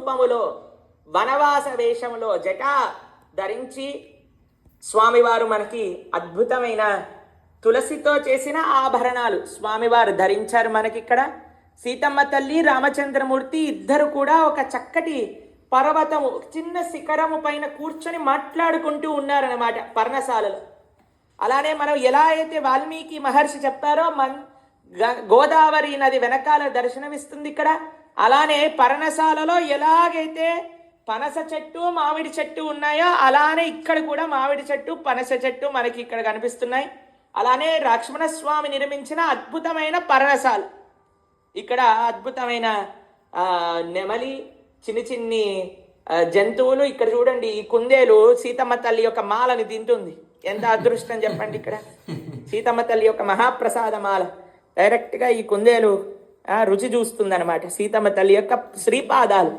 రూపములో వనవాస వేషములో జటా ధరించి స్వామివారు మనకి అద్భుతమైన తులసితో చేసిన ఆభరణాలు స్వామివారు ధరించారు. మనకి ఇక్కడ సీతమ్మ తల్లి రామచంద్రమూర్తి ఇద్దరు కూడా ఒక చక్కటి పర్వతము చిన్న శిఖరము పైన కూర్చొని మాట్లాడుకుంటూ ఉన్నారన్నమాట పర్ణశాలలో. అలానే మనం ఎలా అయితే వాల్మీకి మహర్షి చెప్పారో గోదావరి నది వెనకాల దర్శనమిస్తుంది ఇక్కడ. అలానే పర్ణశాలలో ఎలాగైతే పనస చెట్టు మామిడి చెట్టు ఉన్నాయో అలానే ఇక్కడ కూడా మామిడి చెట్టు పనస చెట్టు మనకి ఇక్కడ కనిపిస్తున్నాయి. అలానే లక్ష్మణస్వామి నిర్మించిన అద్భుతమైన పర్ణశాల. ఇక్కడ అద్భుతమైన నెమలి చిన్ని చిన్ని జంతువులు. ఇక్కడ చూడండి, ఈ కుందేలు సీతమ్మ తల్లి యొక్క మాలని తింటుంది. ఎంత అదృష్టం చెప్పండి. ఇక్కడ సీతమ్మ తల్లి యొక్క మహాప్రసాద మాల డైరెక్ట్గా ఈ కుందేలు రుచి చూస్తుంది అనమాట. సీతమ్మ తల్లి యొక్క శ్రీపాదాలు,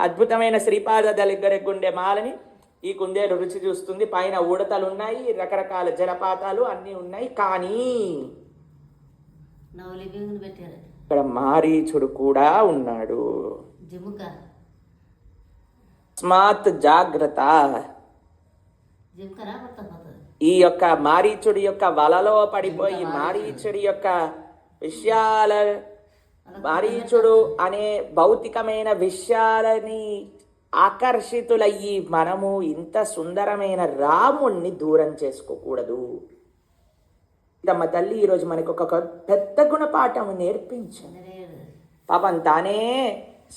అద్భుతమైన శ్రీపాద దగ్గర ఉండే మాలని ఈ కుందేలు రుచి చూస్తుంది. పైన ఉడతలు ఉన్నాయి, రకరకాల జలపాతాలు అన్నీ ఉన్నాయి. కానీ ఇక్కడ మారీచుడు కూడా ఉన్నాడు. స్మాత్ జాగ్రత్త. ఈ యొక్క మారీచుడి యొక్క వలలో పడిపోయి మారీచుడి యొక్క మారీచుడు అనే భౌతికమైన విషయాలని ఆకర్షితులయ్యి మనము ఇంత సుందరమైన రాముణ్ణి దూరం చేసుకోకూడదు. సీతమ్మ తల్లి ఈరోజు మనకు ఒక పెద్ద గుణపాఠము నేర్పించింది. పాపం తానే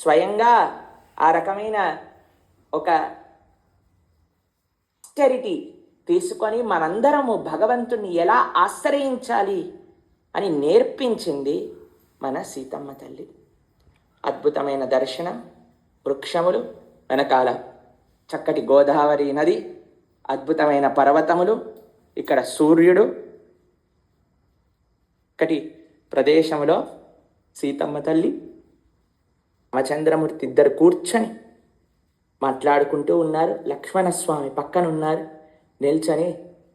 స్వయంగా ఆ రకమైన ఒక ఆస్టెరిటీ తీసుకొని మనందరము భగవంతుని ఎలా ఆశ్రయించాలి అని నేర్పించింది మన సీతమ్మ తల్లి. అద్భుతమైన దర్శనం, వృక్షములు వెనకాల చక్కటి గోదావరి నది, అద్భుతమైన పర్వతములు, ఇక్కడ సూర్యుడు, ఇక్కడి ప్రదేశంలో సీతమ్మ తల్లి రామచంద్రమూర్తి ఇద్దరు కూర్చొని మాట్లాడుకుంటూ ఉన్నారు. లక్ష్మణస్వామి పక్కన ఉన్నారు, నిల్చొని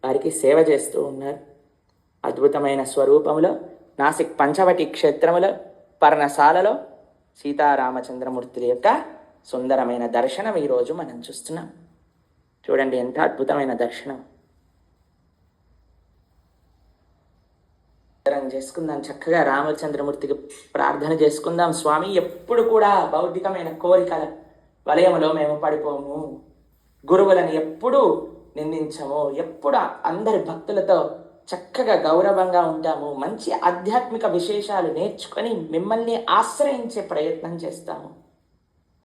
వారికి సేవ చేస్తూ ఉన్నారు. అద్భుతమైన స్వరూపంలో నాసిక్ పంచవటి క్షేత్రములో పర్ణశాలలో సీతారామచంద్రమూర్తుల యొక్క సుందరమైన దర్శనం ఈరోజు మనం చూస్తున్నాం. చూడండి ఎంత అద్భుతమైన దర్శనం. చేసుకుందాం, చక్కగా రామచంద్రమూర్తికి ప్రార్థన చేసుకుందాం. స్వామి, ఎప్పుడు కూడా భౌతికమైన కోరికల వలయంలో మేము పడిపోము, గురువులను ఎప్పుడు నిందించము, ఎప్పుడు అందరి భక్తులతో చక్కగా గౌరవంగా ఉంటాము, మంచి ఆధ్యాత్మిక విశేషాలు నేర్చుకొని మిమ్మల్ని ఆశ్రయించే ప్రయత్నం చేస్తాము.